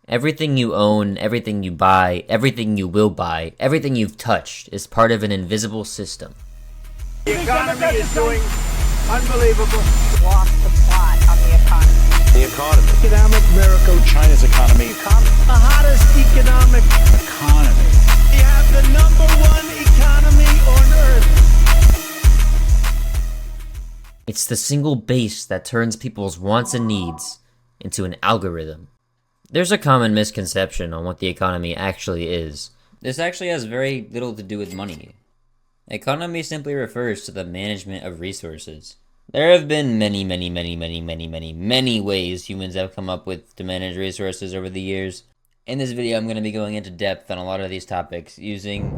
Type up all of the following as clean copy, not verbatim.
Everything you own, everything you buy, everything you will buy, everything you've touched is part of an invisible system. The economy is doing unbelievable. Walk the plot on the economy. The economy. Economic miracle. China's economy. The hottest economic Economy. We have the #1 economy on earth. It's the single base that turns people's wants and needs into an algorithm. There's a common misconception on what the economy actually is. This actually has very little to do with money. Economy simply refers to the management of resources. There have been many ways humans have come up with to manage resources over the years. In this video, I'm going to be going into depth on a lot of these topics using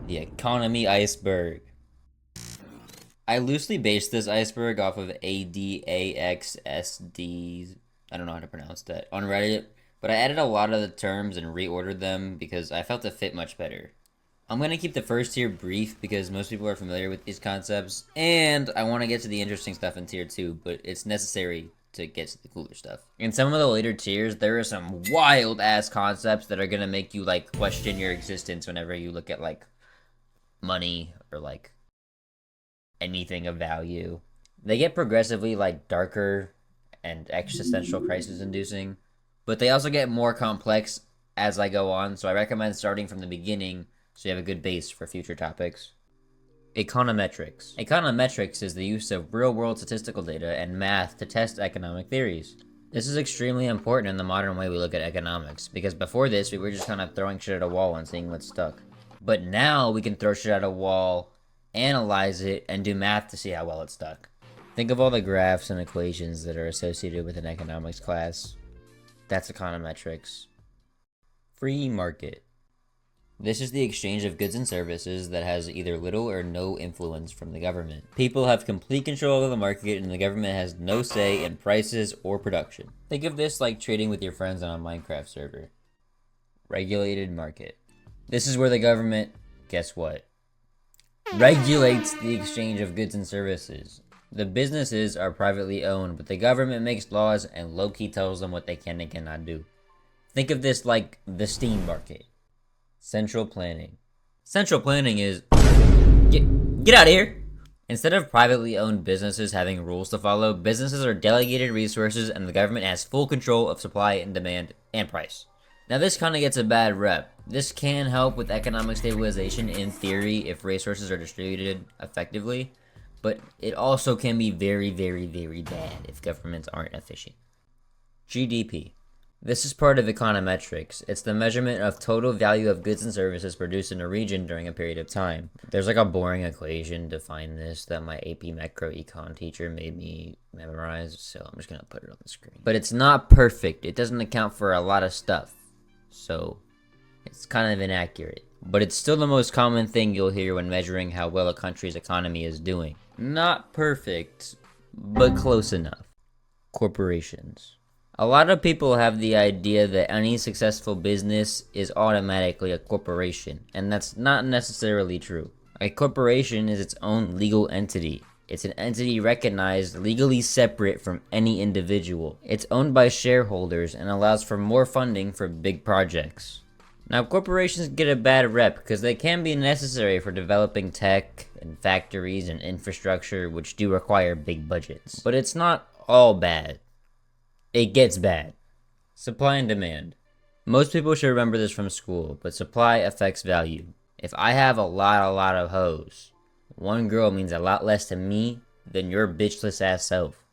the Economy Iceberg. I loosely based this iceberg off of ADAXSD, I don't know how to pronounce that, on Reddit, but I added a lot of the terms and reordered them because I felt it fit much better. I'm going to keep the first tier brief because most people are familiar with these concepts, and I want to get to the interesting stuff in tier 2, but it's necessary to get to the cooler stuff. In some of the later tiers, there are some wild ass concepts that are going to make you like question your existence whenever you look at like money or like anything of value. They get progressively like darker and existential crisis inducing, but they also get more complex as I go on, so I recommend starting from the beginning so you have a good base for future topics. Econometrics. Econometrics is the use of real-world statistical data and math to test economic theories. This is extremely important in the modern way we look at economics, because before this we were just kind of throwing shit at a wall and seeing what stuck. But now we can throw shit at a wall, analyze it, and do math to see how well it stuck. Think of all the graphs and equations that are associated with an economics class. That's econometrics. Free market. This is the exchange of goods and services that has either little or no influence from the government. People have complete control of the market and the government has no say in prices or production. Think of this like trading with your friends on a Minecraft server. Regulated market. This is where the government, guess what? Regulates the exchange of goods and services. The businesses are privately owned, but the government makes laws and low-key tells them what they can and cannot do. Think of this like the Steam market. Central planning. Central planning is... Get out of here! Instead of privately owned businesses having rules to follow, businesses are delegated resources and the government has full control of supply and demand and price. Now this kind of gets a bad rep. This can help with economic stabilization in theory if resources are distributed effectively, but it also can be very bad if governments aren't efficient. GDP. This is part of econometrics. It's the measurement of total value of goods and services produced in a region during a period of time. There's like a boring equation to find this that my AP Macro Econ teacher made me memorize, so I'm just gonna put it on the screen. But it's not perfect. It doesn't account for a lot of stuff, so it's kind of inaccurate. But it's still the most common thing you'll hear when measuring how well a country's economy is doing. Not perfect, but close enough. Corporations. A lot of people have the idea that any successful business is automatically a corporation, and that's not necessarily true. A corporation is its own legal entity. It's an entity recognized legally separate from any individual. It's owned by shareholders and allows for more funding for big projects. Now, corporations get a bad rep because they can be necessary for developing tech and factories and infrastructure, which do require big budgets. But it's not all bad. It gets bad. Supply and demand. Most people should remember this from school, but supply affects value. If I have a lot of hoes, one girl means a lot less to me than your bitchless ass self.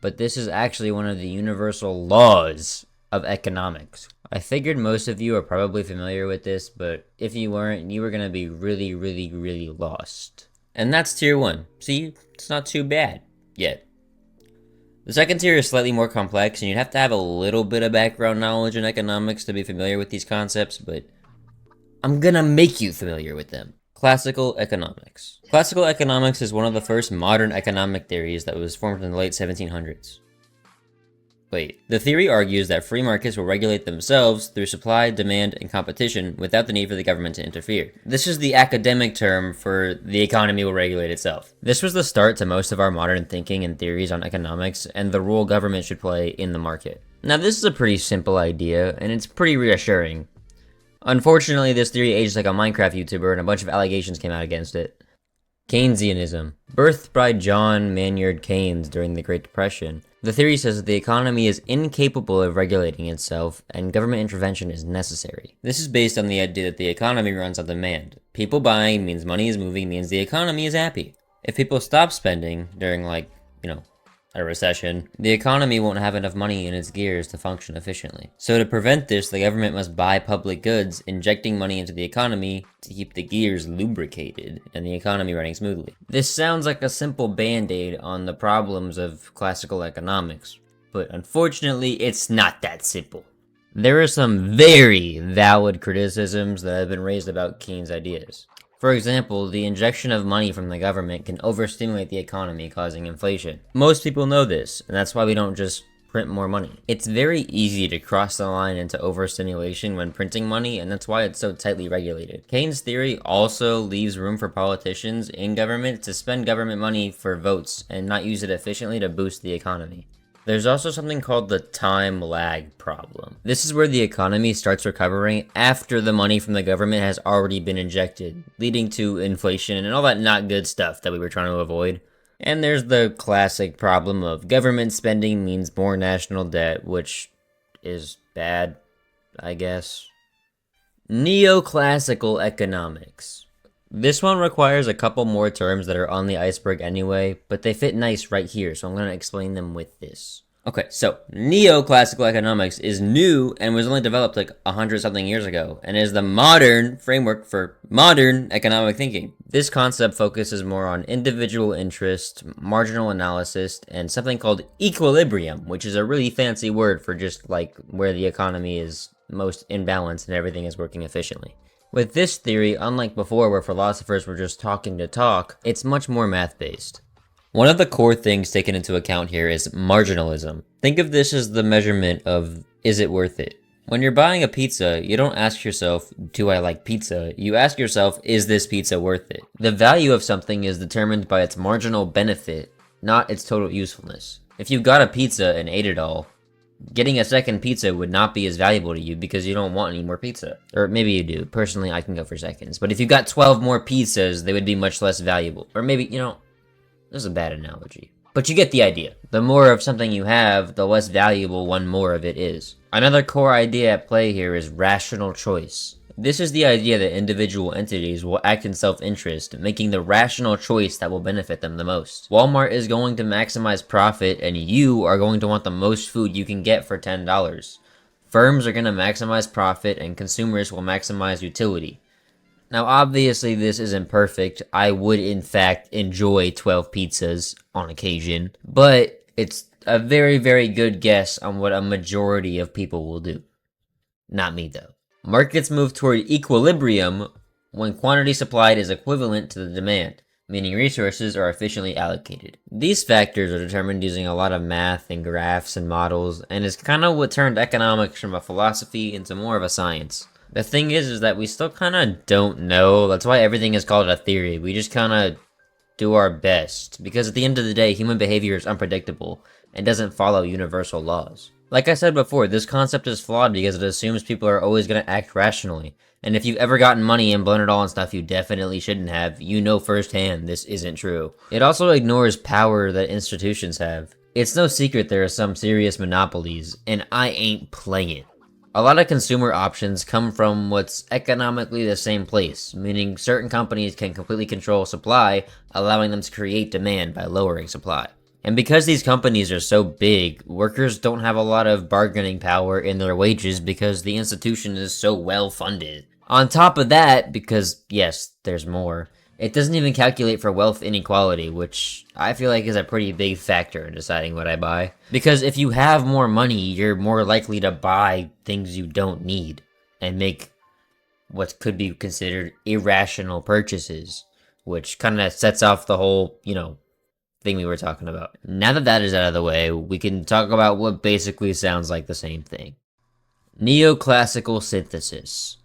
But this is actually one of the universal laws of economics. I figured most of you are probably familiar with this, but if you weren't, you were gonna be really lost. And that's tier 1. See, it's not too bad yet. The second tier is slightly more complex, and you'd have to have a little bit of background knowledge in economics to be familiar with these concepts, but I'm gonna make you familiar with them. Classical economics. Classical economics is one of the first modern economic theories that was formed in the late 1700s. Wait, the theory argues that free markets will regulate themselves through supply, demand, and competition without the need for the government to interfere. This is the academic term for the economy will regulate itself. This was the start to most of our modern thinking and theories on economics and the role government should play in the market. Now, this is a pretty simple idea, and it's pretty reassuring. Unfortunately, this theory aged like a Minecraft YouTuber, and a bunch of allegations came out against it. Keynesianism. Birthed by John Maynard Keynes during the Great Depression, the theory says that the economy is incapable of regulating itself, and government intervention is necessary. This is based on the idea that the economy runs on demand. People buying means money is moving, means the economy is happy. If people stop spending during, a recession, the economy won't have enough money in its gears to function efficiently. So to prevent this, the government must buy public goods, injecting money into the economy to keep the gears lubricated and the economy running smoothly. This sounds like a simple band-aid on the problems of classical economics, but unfortunately, it's not that simple. There are some very valid criticisms that have been raised about Keynes' ideas. For example, the injection of money from the government can overstimulate the economy, causing inflation. Most people know this, and that's why we don't just print more money. It's very easy to cross the line into overstimulation when printing money, and that's why it's so tightly regulated. Keynes' theory also leaves room for politicians in government to spend government money for votes and not use it efficiently to boost the economy. There's also something called the time lag problem. This is where the economy starts recovering after the money from the government has already been injected, leading to inflation and all that not good stuff that we were trying to avoid. And there's the classic problem of government spending means more national debt, which is bad, I guess. Neoclassical economics. This one requires a couple more terms that are on the iceberg anyway, but they fit nice right here, so I'm going to explain them with this. Okay, so neoclassical economics is new and was only developed like 100-something years ago, and is the modern framework for modern economic thinking. This concept focuses more on individual interest, marginal analysis, and something called equilibrium, which is a really fancy word for just like where the economy is most in balance and everything is working efficiently. With this theory, unlike before where philosophers were just talking to talk, it's much more math-based. One of the core things taken into account here is marginalism. Think of this as the measurement of, is it worth it? When you're buying a pizza, you don't ask yourself, do I like pizza? You ask yourself, is this pizza worth it? The value of something is determined by its marginal benefit, not its total usefulness. If you got a pizza and ate it all, getting a second pizza would not be as valuable to you because you don't want any more pizza. Or maybe you do. Personally, I can go for seconds. But if you got 12 more pizzas, they would be much less valuable. Or maybe, this is a bad analogy. But you get the idea. The more of something you have, the less valuable one more of it is. Another core idea at play here is rational choice. This is the idea that individual entities will act in self-interest, making the rational choice that will benefit them the most. Walmart is going to maximize profit, and you are going to want the most food you can get for $10. Firms are going to maximize profit, and consumers will maximize utility. Now, obviously, this isn't perfect. I would, in fact, enjoy 12 pizzas on occasion, but it's a very, very good guess on what a majority of people will do. Not me, though. Markets move toward equilibrium when quantity supplied is equivalent to the demand, meaning resources are efficiently allocated. These factors are determined using a lot of math and graphs and models, and is kind of what turned economics from a philosophy into more of a science. The thing is that we still kind of don't know. That's why everything is called a theory. We just kind of do our best, because at the end of the day, human behavior is unpredictable and doesn't follow universal laws. Like I said before, this concept is flawed because it assumes people are always going to act rationally. And if you've ever gotten money and blown it all on stuff you definitely shouldn't have, you know firsthand this isn't true. It also ignores power that institutions have. It's no secret there are some serious monopolies, and I ain't playing. A lot of consumer options come from what's economically the same place, meaning certain companies can completely control supply, allowing them to create demand by lowering supply. And because these companies are so big, workers don't have a lot of bargaining power in their wages because the institution is so well funded. On top of that, because yes, there's more, it doesn't even calculate for wealth inequality, which I feel like is a pretty big factor in deciding what I buy. Because if you have more money, you're more likely to buy things you don't need and make what could be considered irrational purchases, which kind of sets off the whole, thing we were talking about. Now that that is out of the way, we can talk about what basically sounds like the same thing. Neoclassical synthesis.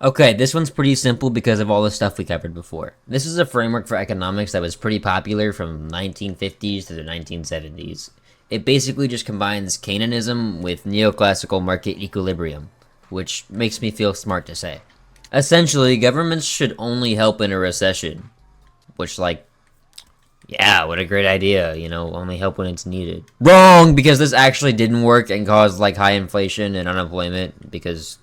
Okay, this one's pretty simple because of all the stuff we covered before. This is a framework for economics that was pretty popular from 1950s to the 1970s. It basically just combines Keynesism with neoclassical market equilibrium, which makes me feel smart to say. Essentially, governments should only help in a recession, which yeah, what a great idea, only help when it's needed. Wrong, because this actually didn't work and caused high inflation and unemployment, because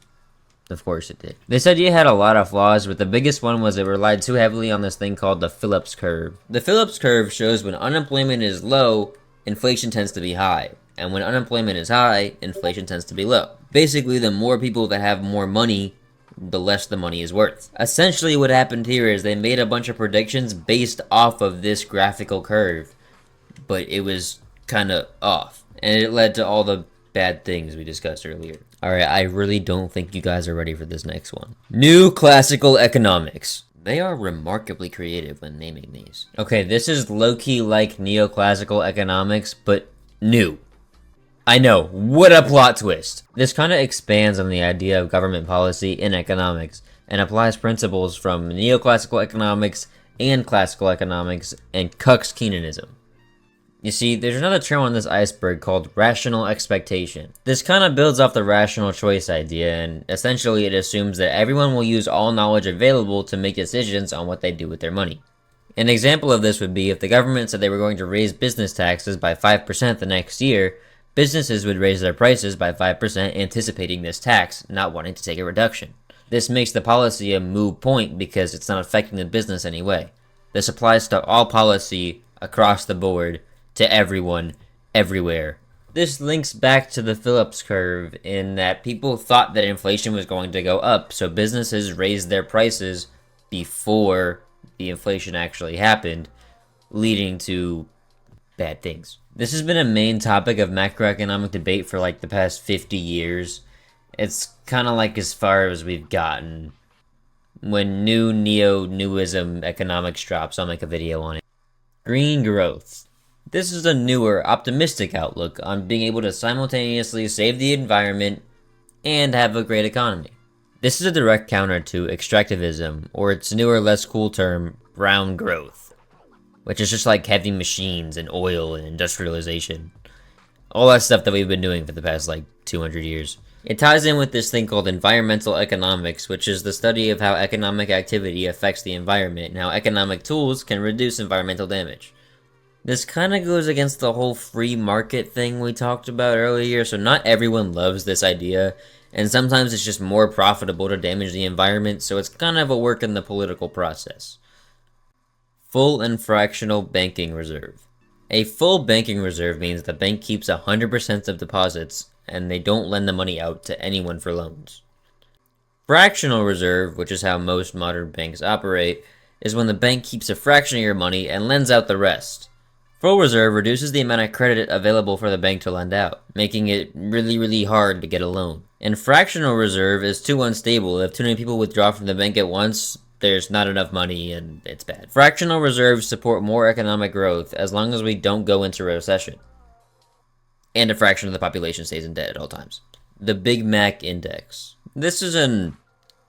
of course it did. This idea had a lot of flaws, but the biggest one was it relied too heavily on this thing called the Phillips curve. The Phillips curve shows when unemployment is low, inflation tends to be high, and when unemployment is high, inflation tends to be low. Basically, the more people that have more money, the less the money is worth. Essentially, what happened here is they made a bunch of predictions based off of this graphical curve, but it was kind of off, and it led to all the bad things we discussed earlier. Alright, I really don't think you guys are ready for this next one. New classical economics. They are remarkably creative when naming these. Okay, this is low-key like neoclassical economics, but new. I know, what a plot twist! This kind of expands on the idea of government policy in economics, and applies principles from neoclassical economics and classical economics, and cucks Keynesism. You see, there's another term on this iceberg called rational expectation. This kind of builds off the rational choice idea, and essentially it assumes that everyone will use all knowledge available to make decisions on what they do with their money. An example of this would be if the government said they were going to raise business taxes by 5% the next year, businesses would raise their prices by 5% anticipating this tax, not wanting to take a reduction. This makes the policy a moot point because it's not affecting the business anyway. This applies to all policy across the board, to everyone, everywhere. This links back to the Phillips curve in that people thought that inflation was going to go up, so businesses raised their prices before the inflation actually happened, leading to bad things. This has been a main topic of macroeconomic debate for the past 50 years. It's kind of as far as we've gotten. When newism economics drops, I'll make a video on it. Green growth. This is a newer, optimistic outlook on being able to simultaneously save the environment and have a great economy. This is a direct counter to extractivism, or its newer, less cool term, brown growth, which is just heavy machines and oil and industrialization. All that stuff that we've been doing for the past 200 years. It ties in with this thing called environmental economics, which is the study of how economic activity affects the environment and how economic tools can reduce environmental damage. This kind of goes against the whole free market thing we talked about earlier, so not everyone loves this idea, and sometimes it's just more profitable to damage the environment, so it's kind of a work in the political process. Full and fractional banking reserve. A full banking reserve means the bank keeps 100% of deposits, and they don't lend the money out to anyone for loans. Fractional reserve, which is how most modern banks operate, is when the bank keeps a fraction of your money and lends out the rest. Full reserve reduces the amount of credit available for the bank to lend out, making it really hard to get a loan. And fractional reserve is too unstable. If too many people withdraw from the bank at once, there's not enough money and it's bad. Fractional reserves support more economic growth as long as we don't go into a recession. And a fraction of the population stays in debt at all times. The Big Mac Index. This is an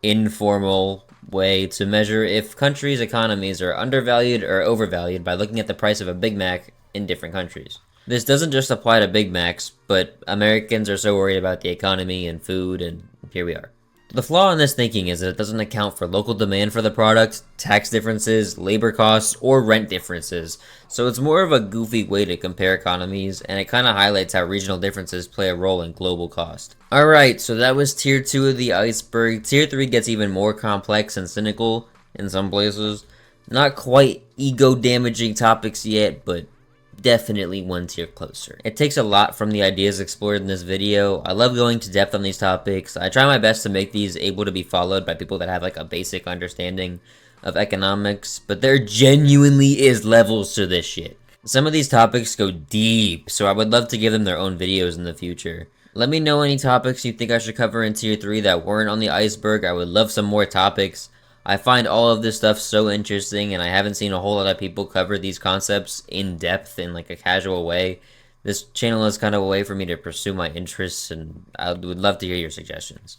informal way to measure if countries' economies are undervalued or overvalued by looking at the price of a Big Mac in different countries. This doesn't just apply to Big Macs, but Americans are so worried about the economy and food, and here we are. The flaw in this thinking is that it doesn't account for local demand for the product, tax differences, labor costs, or rent differences, so it's more of a goofy way to compare economies, and it kind of highlights how regional differences play a role in global cost. Alright, so that was tier 2 of the iceberg. Tier 3 gets even more complex and cynical in some places. Not quite ego-damaging topics yet, but definitely one tier closer. It takes a lot from the ideas explored in this video. I love going to depth on these topics. I try my best to make these able to be followed by people that have a basic understanding of economics, but there genuinely is levels to this shit. Some of these topics go deep, so I would love to give them their own videos in the future. Let me know any topics you think I should cover in tier 3 that weren't on the iceberg. I would love some more topics. I find all of this stuff so interesting, and I haven't seen a whole lot of people cover these concepts in depth in like a casual way. This channel is kind of a way for me to pursue my interests, and I would love to hear your suggestions.